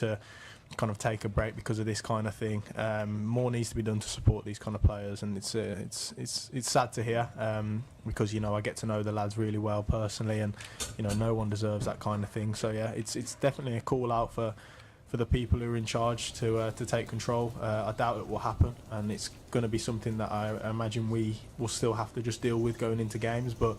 to kind of take a break because of this kind of thing. More needs to be done to support these kind of players, and it's sad to hear, because I get to know the lads really well personally, and no one deserves that kind of thing. So yeah, it's definitely a call out for the people who are in charge to take control. I doubt it will happen, and it's going to be something that I imagine we will still have to just deal with going into games. But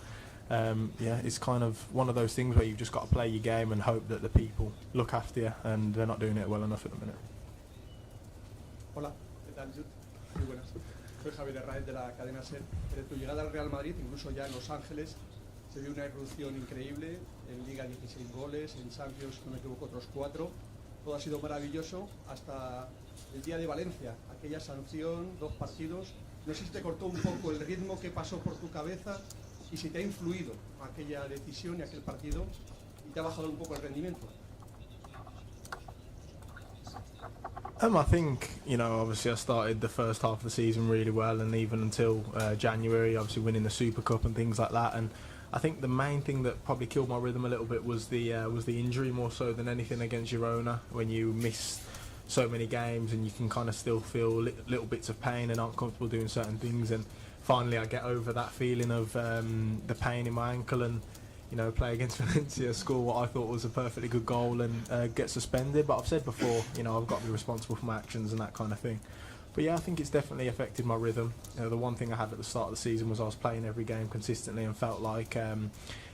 yeah, it's kind of one of those things where you've just got to play your game and hope that the people look after you, and they're not doing it well enough at the minute. Hola, ¿qué tal, Jude? Muy buenas. Soy Javier Herráez de la cadena SER. Desde tu llegada al Real Madrid, incluso ya en Los Ángeles, se vio una evolución increíble. En Liga 16 goles, en Champions, no me equivoco, otros 4. Todo ha sido maravilloso hasta el día de Valencia. Aquella sanción, 2 partidos. No sé si te cortó un poco el ritmo que pasó por tu cabeza y si te ha influido aquella decisión y aquel partido y te ha bajado un poco el rendimiento. I think, obviously I started the first half of the season really well, and even until January, obviously winning the Super Cup and things like that. And I think the main thing that probably killed my rhythm a little bit was the injury, more so than anything, against Girona, when you miss so many games and you can kind of still feel little bits of pain and aren't comfortable doing certain things. And finally I get over that feeling of the pain in my ankle and play against Valencia, score what I thought was a perfectly good goal, and get suspended. But I've said before, I've got to be responsible for my actions and that kind of thing. But yeah, I think it's definitely affected my rhythm. The one thing I had at the start of the season was I was playing every game consistently and felt like it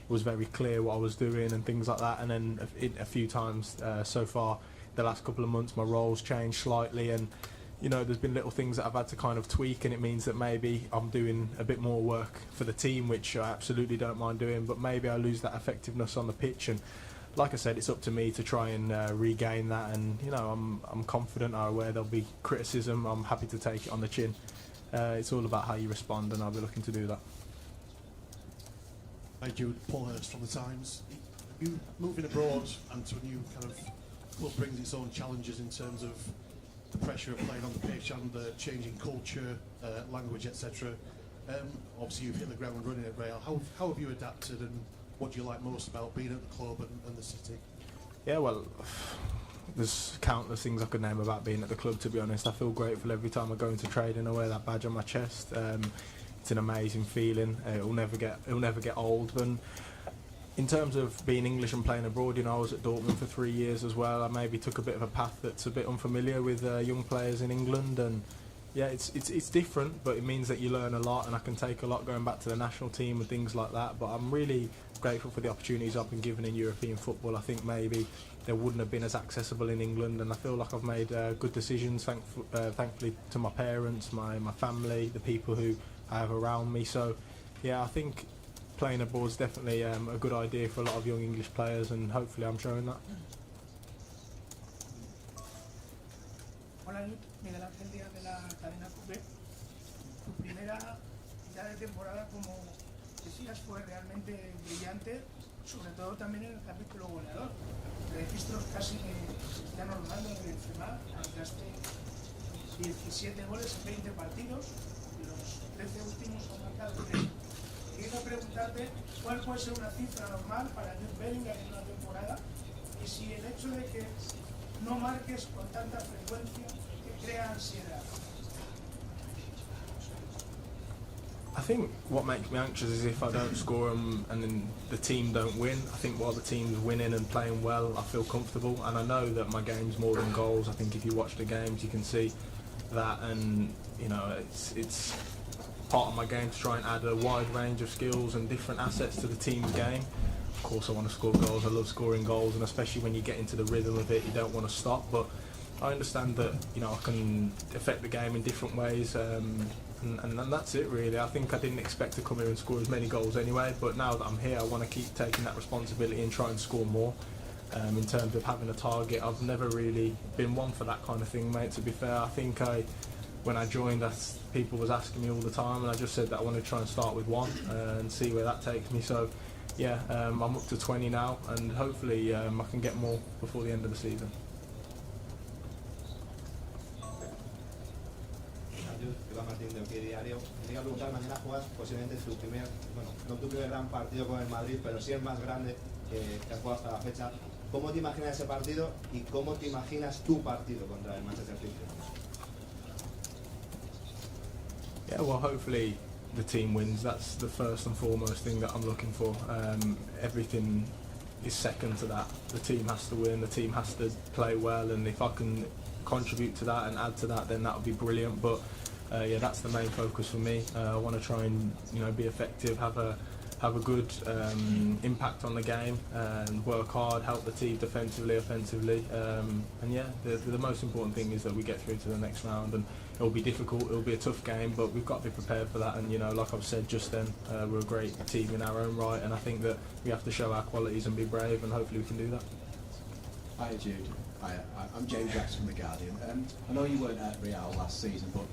was very clear what I was doing and things like that. And then a few times so far, the last couple of months, my roles changed slightly, and there's been little things that I've had to kind of tweak, and it means that maybe I'm doing a bit more work for the team, which I absolutely don't mind doing, but maybe I lose that effectiveness on the pitch. And like I said, it's up to me to try and regain that, and I'm confident. I'm aware there'll be criticism. I'm happy to take it on the chin. It's all about how you respond, and I'll be looking to do that. Hi Jude, Paul Hurst from the Times. You moving abroad and to a new kind of club brings its own challenges in terms of the pressure of playing on the pitch and the changing culture, language, etc. Obviously you've hit the ground running at Real. How have you adapted, and what do you like most about being at the club and the city? Yeah, well, there's countless things I could name about being at the club, to be honest. I feel grateful every time I go into training. I wear that badge on my chest. It's an amazing feeling. It'll never get old. And in terms of being English and playing abroad, I was at Dortmund for 3 years as well. I maybe took a bit of a path that's a bit unfamiliar with young players in England, and yeah, it's different, but it means that you learn a lot, and I can take a lot going back to the national team and things like that. But I'm really grateful for the opportunities I've been given in European football. I think maybe they wouldn't have been as accessible in England, and I feel like I've made good decisions, thankfully to my parents, my family, the people who I have around me. So yeah, I think playing abroad is definitely a good idea for a lot of young English players, and hopefully I'm showing that. Hola, Miguel Ángel Díaz de la cadena Coupé. Tu primera mitad de temporada como decías fue realmente brillante, sobre todo también en el capítulo goleador. Registros casi ya normales de Benzema, marcaste 17 goles en 20 partidos y los 13 últimos han marcado 3. Quiero preguntarte cuál puede ser una cifra normal para Jude Bellingham en una temporada, y si el hecho de que no marques con tanta frecuencia te crea ansiedad. I think what makes me anxious is if I don't score and then the team don't win. I think while the team's winning and playing well, I feel comfortable, and I know that my game's more than goals. I think if you watch the games, you can see that, and it's part of my game to try and add a wide range of skills and different assets to the team's game. Of course I want to score goals, I love scoring goals, and especially when you get into the rhythm of it, you don't want to stop. But I understand that I can affect the game in different ways, and that's it really. I think I didn't expect to come here and score as many goals anyway, but now that I'm here I want to keep taking that responsibility and try and score more. In terms of having a target, I've never really been one for that kind of thing, mate, to be fair. I think when I joined, people was asking me all the time, and I just said that I want to try and start with 1 and see where that takes me. So yeah, I'm up to 20 now, and hopefully I can get more before the end of the season. Martín de OK Diario. Me iba a preguntar, mañana juegas posiblemente no tu primer gran partido con el Madrid, pero sí el más grande que has jugado hasta la fecha. ¿Cómo te imaginas ese partido y cómo te imaginas tu partido contra el Manchester City? Yeah, well, hopefully the team wins. That's the first and foremost thing that I'm looking for. Everything is second to that. The team has to win, the team has to play well, and if I can contribute to that and add to that, then that would be brilliant. But yeah, that's the main focus for me. I want to try and be effective, have a good impact on the game, and work hard, help the team defensively, offensively, and yeah, the most important thing is that we get through to the next round. And it'll be difficult, it'll be a tough game, but we've got to be prepared for that. And like I've said just then, we're a great team in our own right, and I think that we have to show our qualities and be brave, and hopefully we can do that. Hi Jude, I'm James Rex from The Guardian. I know you weren't at Real last season, but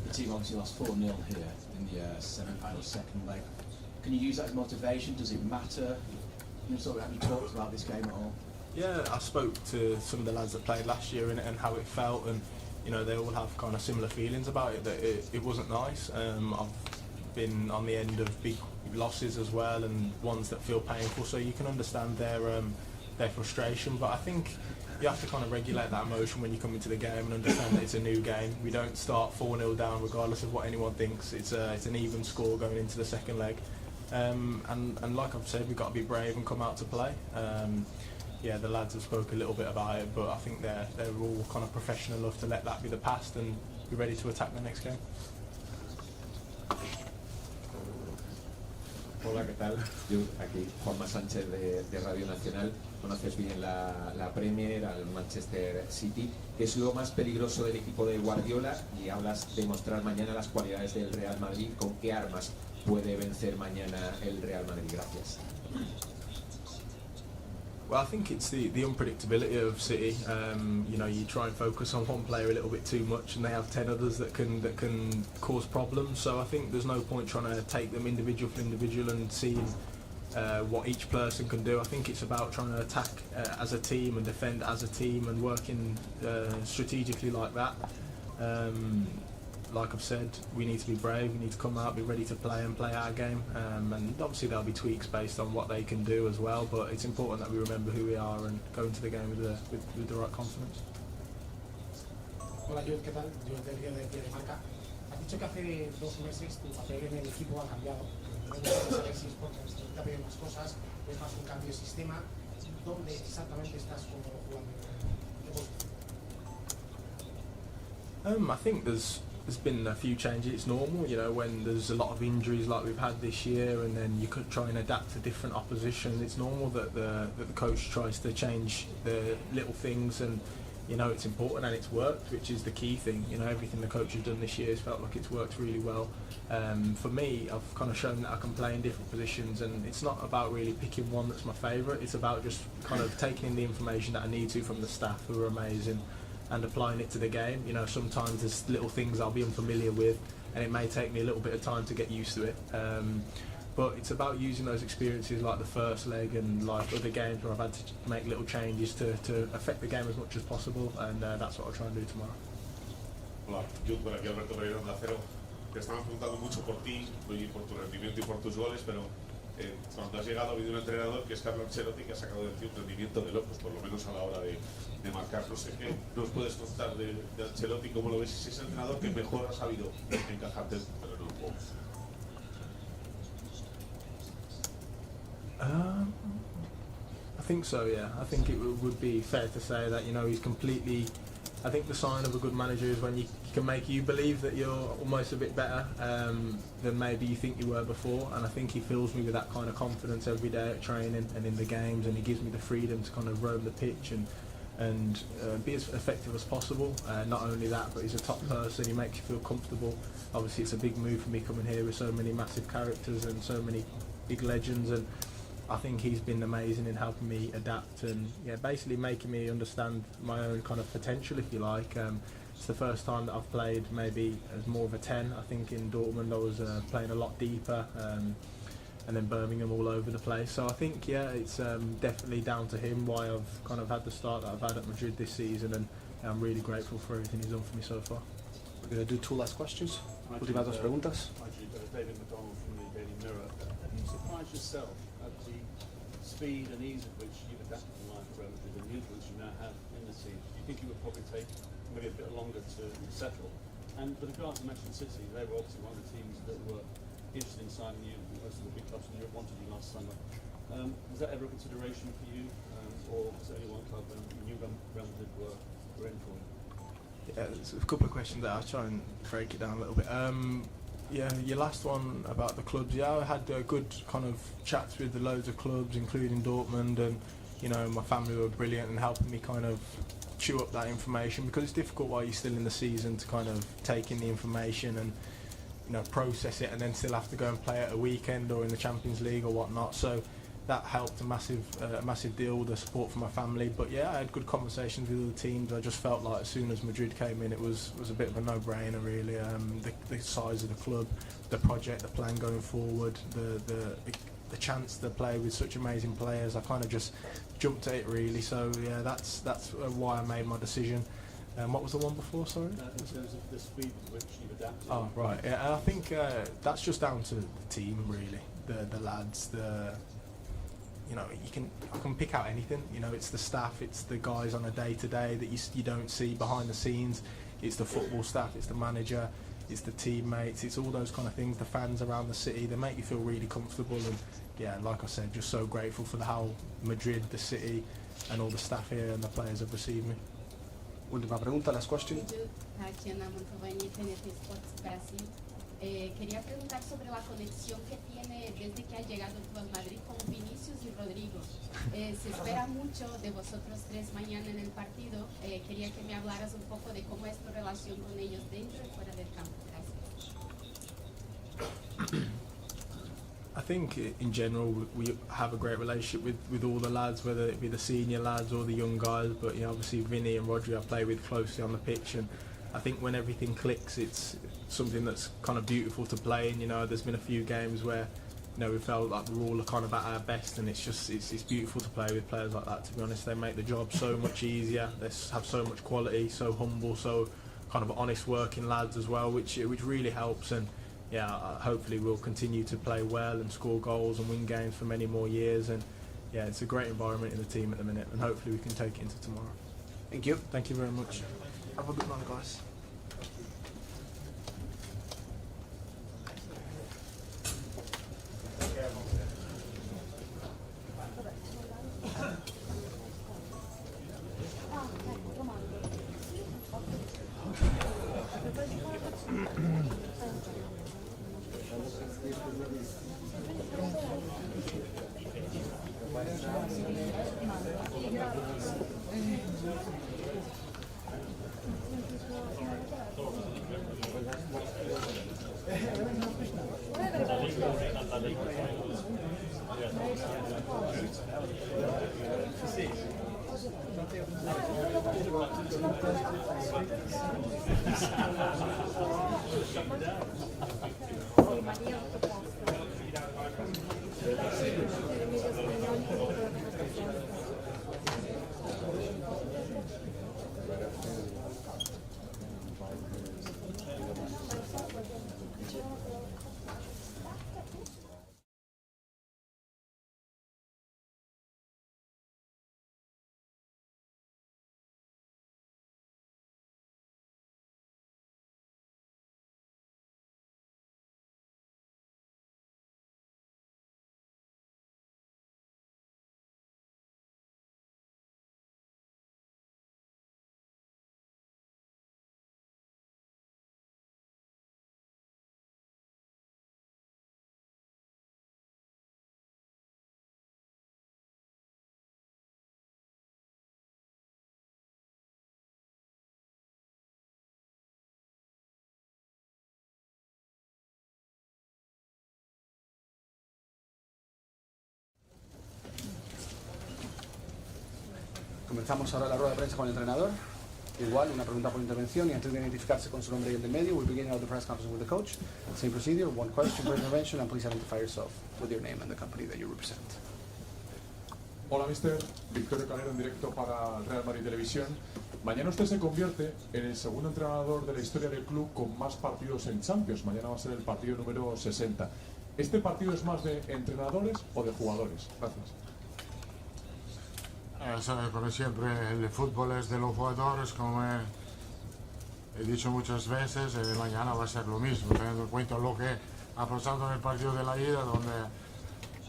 the team obviously lost 4-0 here in the semi-final second leg. Can you use that as motivation? Does it matter? Have you talked about this game at all? Yeah, I spoke to some of the lads that played last year and how it felt, and they all have kind of similar feelings about it, that it wasn't nice. I've been on the end of big losses as well, and ones that feel painful, so you can understand their frustration. But I think you have to kind of regulate that emotion when you come into the game and understand that it's a new game. We don't start 4-0 down regardless of what anyone thinks. It's an even score going into the second leg. And like I've said, we've got to be brave and come out to play. Yeah, the lads have spoke a little bit about it, but I think they're all kind of professional enough to let that be the past and be ready to attack the next game. Hola, ¿qué tal? Yo aquí, Juanma Sánchez de Radio Nacional. Conoces bien la Premier, al Manchester City. ¿Qué es lo más peligroso del equipo de Guardiola? Y hablas de mostrar mañana las cualidades del Real Madrid. ¿Con qué armas puede vencer mañana el Real Madrid? Gracias. Well, I think it's the unpredictability of City. You try and focus on one player a little bit too much, and they have 10 others that can cause problems. So I think there's no point trying to take them individual for individual and seeing what each person can do. I think it's about trying to attack as a team and defend as a team and working strategically like that. Like I've said, we need to be brave, we need to come out, be ready to play and play our game, and obviously there'll be tweaks based on what they can do as well, but it's important that we remember who we are and go into the game with the right confidence. Hola Jude, ¿qué tal? Yo del río de Pie de Marca. Has dicho que hace 2 meses tu papel en el equipo ha cambiado. No me gusta saber si es porque te ha pedido más cosas, es más un cambio de sistema. ¿Dónde exactamente estás como jugando? I think there's been a few changes. It's normal, when there's a lot of injuries like we've had this year, and then you could try and adapt to different opposition. It's normal that the coach tries to change the little things, and it's important, and it's worked, which is the key thing. Everything the coach has done this year has felt like it's worked really well. For me, I've kind of shown that I can play in different positions, and it's not about really picking one that's my favourite. It's about just kind of taking in the information that I need to from the staff, who are amazing, and applying it to the game. Sometimes there's little things I'll be unfamiliar with, and it may take me a little bit of time to get used to it. But it's about using those experiences like the first leg and like other games where I've had to make little changes to affect the game as much as possible, and that's what I'll try and do tomorrow. Hola, Jude, por aquí Alberto Pereira, Onda Cero. Te estaban preguntando mucho por ti y por tu rendimiento y por tus goles, pero cuando has llegado ha habido un entrenador que es Carlo Ancelotti, que ha sacado de ti un rendimiento de locos, por lo menos a la hora de marcar. No sé qué nos puedes contar de Ancelotti, cómo lo ves, si es el entrenador que mejor ha sabido encajarte en el terreno del juego. I think so, yeah. I think it would be fair to say that he's completely. I think the sign of a good manager is when he can make you believe that you're almost a bit better than maybe you think you were before, and I think he fills me with that kind of confidence every day at training and in the games, and he gives me the freedom to kind of roam the pitch and be as effective as possible. Not only that, but he's a top person, he makes you feel comfortable. Obviously it's a big move for me coming here with so many massive characters and so many big legends, and I think he's been amazing in helping me adapt and basically making me understand my own kind of potential, if you like. It's the first time that I've played maybe as more of a 10. I think in Dortmund I was playing a lot deeper, and then Birmingham all over the place. So I think it's definitely down to him why I've kind of had the start that I've had at Madrid this season, and I'm really grateful for everything he's done for me so far. We're going to do 2 last questions. Últimas 2 preguntas. David McDonald from the Daily Mirror. Have you surprised yourself at the speed and ease at which you've adapted to life at Real Madrid and the influence you now have in the team, do you think it would probably take maybe a bit longer to settle? And with regards to Manchester City, they were obviously one of the teams that were interested in signing you. Most of the big clubs in Europe wanted you last summer. Was that ever a consideration for you, or was there only one club when you knew Real Madrid were in for you? Yeah, there's a couple of questions there. I'll try and break it down a little bit. Yeah, your last one about the clubs. Yeah, I had good kind of chats with loads of clubs, including Dortmund, and you know, my family were brilliant in helping me kind of chew up that information, because it's difficult while you're still in the season to kind of take in the information and, you know, process it, and then still have to go and play at a weekend or in the Champions League or whatnot. So that helped a massive deal, the support from my family. But yeah, I had good conversations with other teams. I just felt like as soon as Madrid came in, it was a bit of a no-brainer really. The size of the club, the project, the plan going forward, the chance to play with such amazing players, I kind of just jumped at it really. So yeah, that's why I made my decision. What was the one before, sorry? In terms of the speed with which you've adapted. Oh right, yeah, I think that's just down to the team really, the lads, you know, I can pick out anything. You know, it's the staff, it's the guys on a day-to-day that you don't see behind the scenes. It's the football staff, it's the manager, it's the teammates, it's all those kind of things. The fans around the city, they make you feel really comfortable. And yeah, like I said, just so grateful for how Madrid, the city, and all the staff here and the players have received me. Última pregunta, last question. Quería preguntar sobre la conexión que tiene desde que ha llegado tú al Madrid con Vinicius y Rodrigo. Se espera mucho de vosotros tres mañana en el partido. Quería que me hablaras un poco de cómo es tu relación con ellos dentro y fuera del campo. Gracias. I think in general we have a great relationship with all the lads, whether it be the senior lads or the young guys. But you know, obviously Vinny and Rodri I play with closely on the pitch, and I think when everything clicks, it's something that's kind of beautiful to play in. You know, there's been a few games where, you know, we felt like we're all kind of at our best, and it's beautiful to play with players like that. To be honest, they make the job so much easier. They have so much quality, so humble, so kind of honest working lads as well, which really helps. And yeah, hopefully we'll continue to play well and score goals and win games for many more years. And yeah, it's a great environment in the team at the minute, and hopefully we can take it into tomorrow. Thank you. Thank you very much. Have a good night, guys. Comenzamos ahora la rueda de prensa con el entrenador. Igual, una pregunta por intervención, y antes de identificarse con su nombre y el del medio, we'll begin the press conference with the coach. Same procedure, one question per intervention, and please identify yourself with your name and the company that you represent. Hola, mister. Victorio Calero en directo para Real Madrid Televisión. Mañana usted se convierte en el segundo entrenador de la historia del club con más partidos en Champions. Mañana va a ser el partido número 60. ¿Este partido es más de entrenadores o de jugadores? Gracias. Como siempre, el fútbol es de los jugadores, como he dicho muchas veces, mañana va a ser lo mismo, teniendo en cuenta lo que ha pasado en el partido de la ida, donde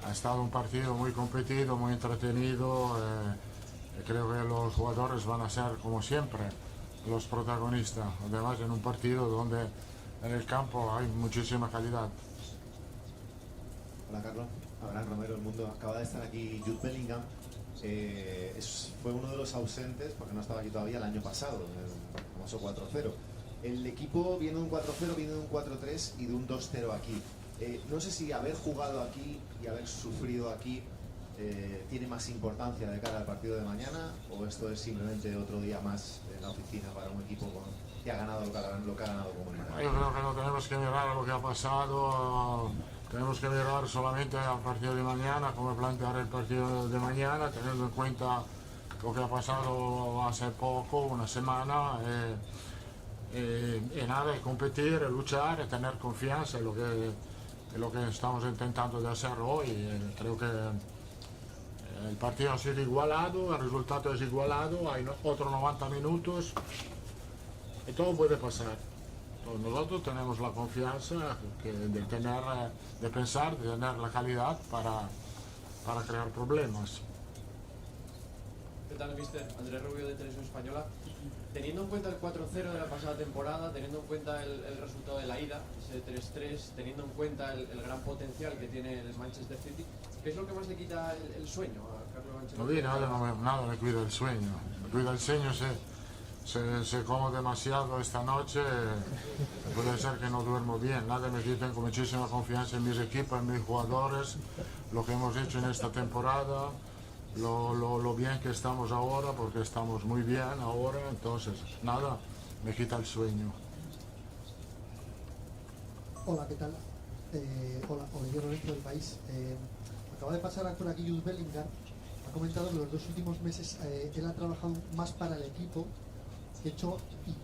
ha estado un partido muy competido, muy entretenido. Creo que los jugadores van a ser, como siempre, los protagonistas, además en un partido donde en el campo hay muchísima calidad. Hola Carlos, Abraham Romero, El Mundo. Acaba de estar aquí Jude Bellingham. Fue uno de los ausentes, porque no estaba aquí todavía, el año pasado, en el famoso 4-0. El equipo viene de un 4-0, viene de un 4-3 y de un 2-0 aquí. No sé si haber jugado aquí y haber sufrido aquí tiene más importancia de cara al partido de mañana, o esto es simplemente otro día más en la oficina para un equipo que ha ganado lo que ha ganado como Managerial. Yo creo que no tenemos que mirar a lo que ha pasado, tenemos que mirar solamente al partido de mañana, cómo plantear el partido de mañana, teniendo en cuenta lo que ha pasado hace poco, una semana. Y nada, competir, luchar, tener confianza en lo que estamos intentando de hacer hoy. Creo que el partido ha sido igualado, el resultado es igualado, hay otros 90 minutos y todo puede pasar. Nosotros tenemos la confianza de pensar, de tener la calidad para crear problemas. ¿Qué tal, mister? Andrés Rubio, de Televisión Española. Teniendo en cuenta el 4-0 de la pasada temporada, teniendo en cuenta el resultado de la ida, ese 3-3, teniendo en cuenta el gran potencial que tiene el Manchester City, ¿qué es lo que más le quita el sueño a Carlo Ancelotti? Nada me cuida el sueño. Me cuida el sueño se como demasiado esta noche, puede ser que no duermo bien. Nada me quita, tengo muchísima confianza en mis equipos, en mis jugadores, lo que hemos hecho en esta temporada. Lo bien que estamos ahora, porque estamos muy bien ahora, entonces nada me quita el sueño. Hola, ¿qué tal? Hola, Olivier Lorenzo del País. Acaba de pasar por aquí Jude Bellingham. Ha comentado que los 2 últimos meses él ha trabajado más para el equipo y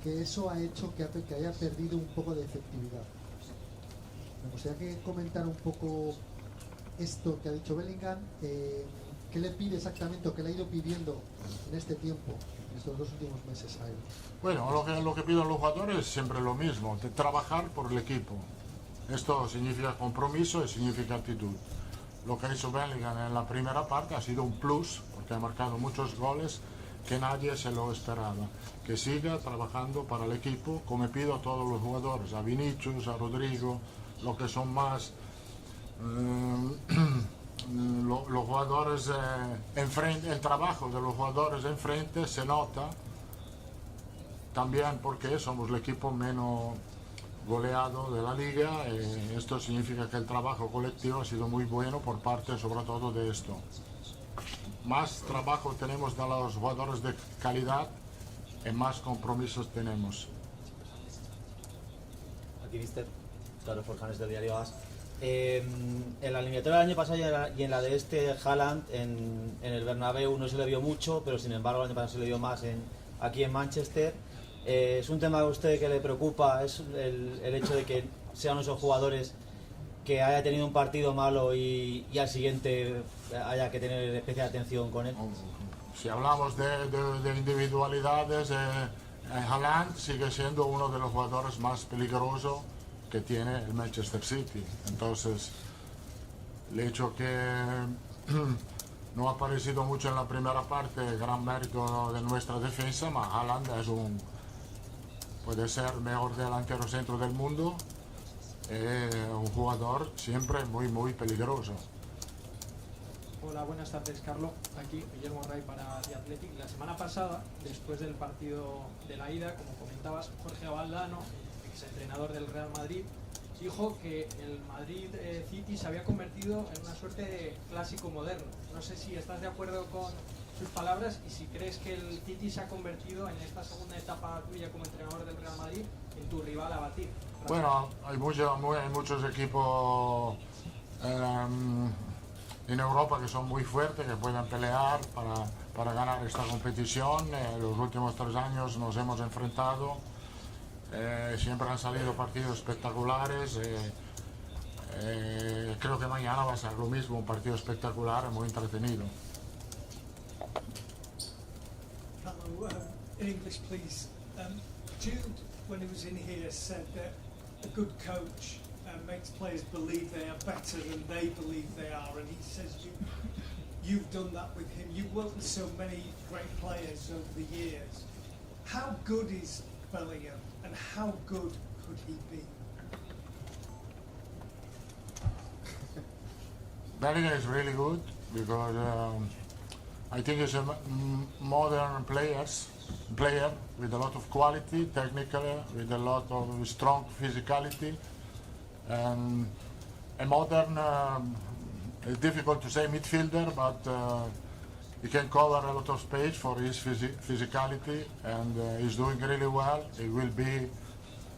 que eso ha hecho que haya perdido un poco de efectividad. Me gustaría que comentara un poco esto que ha dicho Bellingham. ¿Qué le pide exactamente o qué le ha ido pidiendo en este tiempo, en estos 2 últimos meses a él? Bueno, lo que piden los jugadores es siempre lo mismo, de trabajar por el equipo. Esto significa compromiso y significa actitud. Lo que ha hecho Bellingham en la primera parte ha sido un plus, porque ha marcado muchos goles que nadie se lo esperaba. Que siga trabajando para el equipo, como pido a todos los jugadores, a Vinicius, a Rodrigo, los que son más... los jugadores enfrente, el trabajo de los jugadores enfrente se nota también porque somos el equipo menos goleado de la liga. Esto significa que el trabajo colectivo ha sido muy bueno por parte sobre todo de esto. Más trabajo tenemos de los jugadores de calidad y más compromisos tenemos. Aquí mister, Carlos Forjanes del diario AS. En la eliminatoria del año pasado y en la de este Haaland en el Bernabéu no se le vio mucho, pero sin embargo el año pasado se le vio más aquí en Manchester. ¿Es un tema a usted que le preocupa? ¿Es el hecho de que sean esos jugadores que haya tenido un partido malo y al siguiente haya que tener especial atención con él? Si hablamos de individualidades, Haaland sigue siendo uno de los jugadores más peligrosos que tiene el Manchester City. Entonces, el hecho que no ha aparecido mucho en la primera parte, gran mérito de nuestra defensa, pero Haaland puede ser el mejor delantero centro del mundo, un jugador siempre muy peligroso. Hola, buenas tardes, Carlos. Aquí Guillermo Ray para The Athletic. La semana pasada, después del partido de la ida, como comentabas, Jorge Valdano, exentrenador del Real Madrid, dijo que el Madrid City se había convertido en una suerte de clásico moderno. No sé si estás de acuerdo con sus palabras y si crees que el City se ha convertido en esta segunda etapa tuya como entrenador del Real Madrid en tu rival a batir. Gracias. Bueno, hay muchos equipos en Europa que son muy fuertes, que pueden pelear para ganar esta competición. Los últimos 3 años nos hemos enfrentado. Siempre han salido partidos espectaculares. Creo que mañana va a ser lo mismo, un partido espectacular, muy entretenido. in English, please. Jude, when he was in here, said that a good coach makes players believe they are better than they believe they are, and he says you've done that with him. You've worked with so many great players over the years. How good is Bellingham, and how good could he be? Bellingham is really good because I think he's a modern player with a lot of quality, technically, with a lot of strong physicality, and a modern, it's difficult to say midfielder, but he can cover a lot of space for his physicality, and he's doing really well. He will be,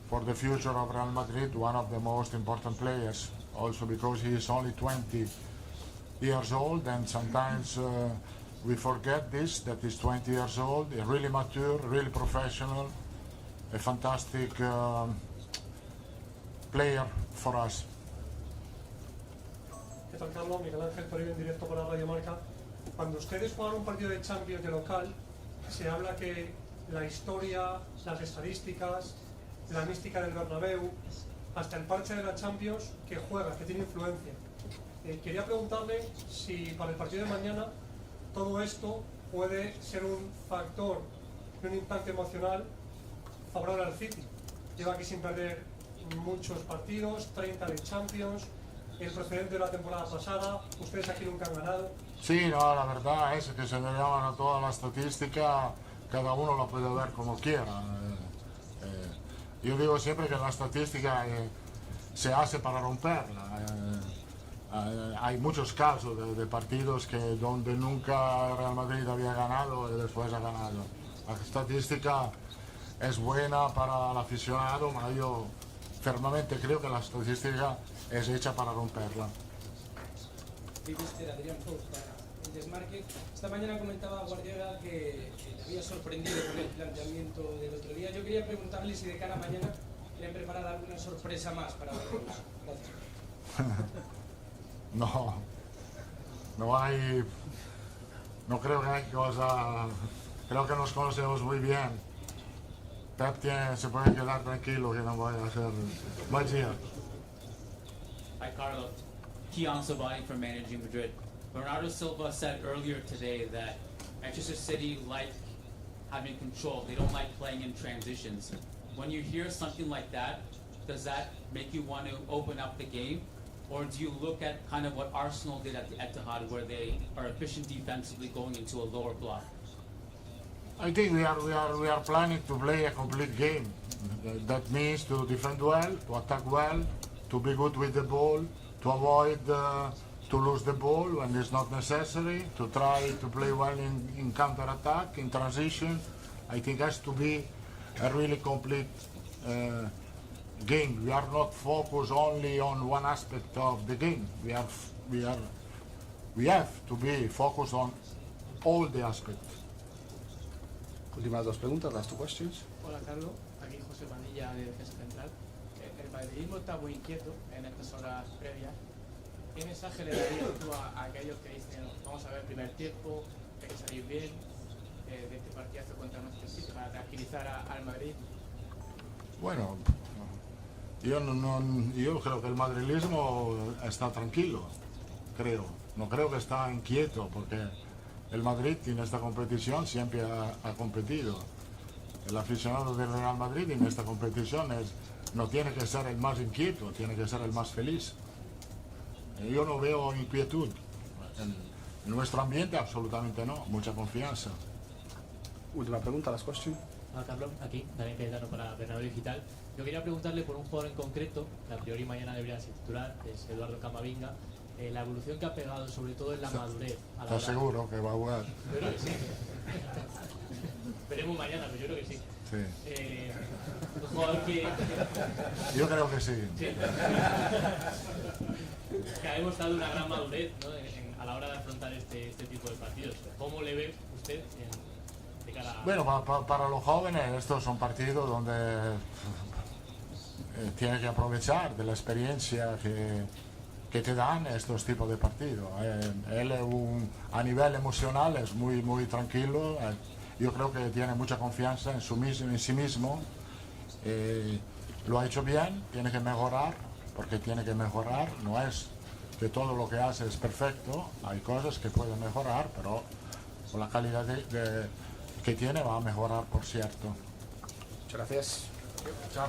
for the future of Real Madrid, one of the most important players, also because he is only 20 years old, and sometimes we forget this, that he's 20 years old, he's really mature, really professional, a fantastic player for us. ¿Qué tal, Carlos? Miguel Ángel, previa en directo para Radio Marca. Cuando ustedes juegan un partido de Champions de local, se habla que la historia, las estadísticas, la mística del Bernabéu, hasta el parche de la Champions, que juega, que tiene influencia. Quería preguntarle si para el partido de mañana todo esto puede ser un factor de un impacto emocional favorable al City. Lleva aquí sin perder muchos partidos, 30 de Champions, el precedente de la temporada pasada, ustedes aquí nunca han ganado. Sí, no, la verdad es que se le llaman a toda la estadística, cada uno lo puede ver como quiera. Yo digo siempre que la estadística se hace para romperla. Hay muchos casos de partidos donde nunca Real Madrid había ganado y después ha ganado. La estadística es buena para el aficionado, pero yo fermamente creo que la estadística es hecha para romperla. El desmarque. Esta mañana comentaba Guardiola que le había sorprendido con el planteamiento del otro día. Yo quería preguntarle si de cara a mañana quieren preparar alguna sorpresa más para verlo. Gracias. No creo que hay cosa, creo que nos conocemos muy bien. Pep se puede quedar tranquilo que no voy a hacer magia. Hi Carlo, Keon Sabani from Managing Madrid. Bernardo Silva said earlier today that Manchester City like having control. They don't like playing in transitions. When you hear something like that, does that make you want to open up the game? Or do you look at kind of what Arsenal did at the Etihad, where they are efficient defensively going into a lower block? I think we are planning to play a complete game. That means to defend well, to attack well, to be good with the ball, to avoid to lose the ball when it's not necessary, to try to play well in counter-attack, in transition. I think it has to be a really complete game. We are not focused only on one aspect of the game. We have to be focused on all the aspects. Últimas dos preguntas, last two questions. Hola Carlos, aquí José Padilla de Defensa Central. El madridismo está muy inquieto en estas horas previas. ¿Qué mensaje le darías tú a aquellos que dicen vamos a ver primer tiempo, hay que salir bien de este partidazo contra nuestro City para tranquilizar al Madrid? Bueno, yo creo que el madrilismo está tranquilo, creo. No creo que está inquieto porque el Madrid en esta competición siempre ha competido. El aficionado del Real Madrid en esta competición no tiene que ser el más inquieto, tiene que ser el más feliz. Yo no veo inquietud. En nuestro ambiente absolutamente no, mucha confianza. Última pregunta, last question. Hola Carlos, aquí, también Cayetano para Bernabéu Digital. Yo quería preguntarle por un jugador en concreto, que a priori mañana debería ser titular, que es Eduardo Camavinga, la evolución que ha pegado, sobre todo en la madurez. ¿Estás seguro que va a jugar? Yo creo que sí. Veremos mañana, pero yo creo que sí. Sí. Un jugador que... Yo creo que sí. Que ha demostrado una gran madurez, ¿no? A la hora de afrontar este tipo de partidos. ¿Cómo le ve usted de cara a... Bueno, para los jóvenes estos son partidos donde tienes que aprovechar de la experiencia que te dan estos tipos de partidos. Él a nivel emocional es muy tranquilo, yo creo que tiene mucha confianza en sí mismo. Lo ha hecho bien, tiene que mejorar, porque tiene que mejorar. No es que todo lo que hace es perfecto, hay cosas que puede mejorar, pero con la calidad que tiene va a mejorar, por cierto. Muchas gracias. Chao.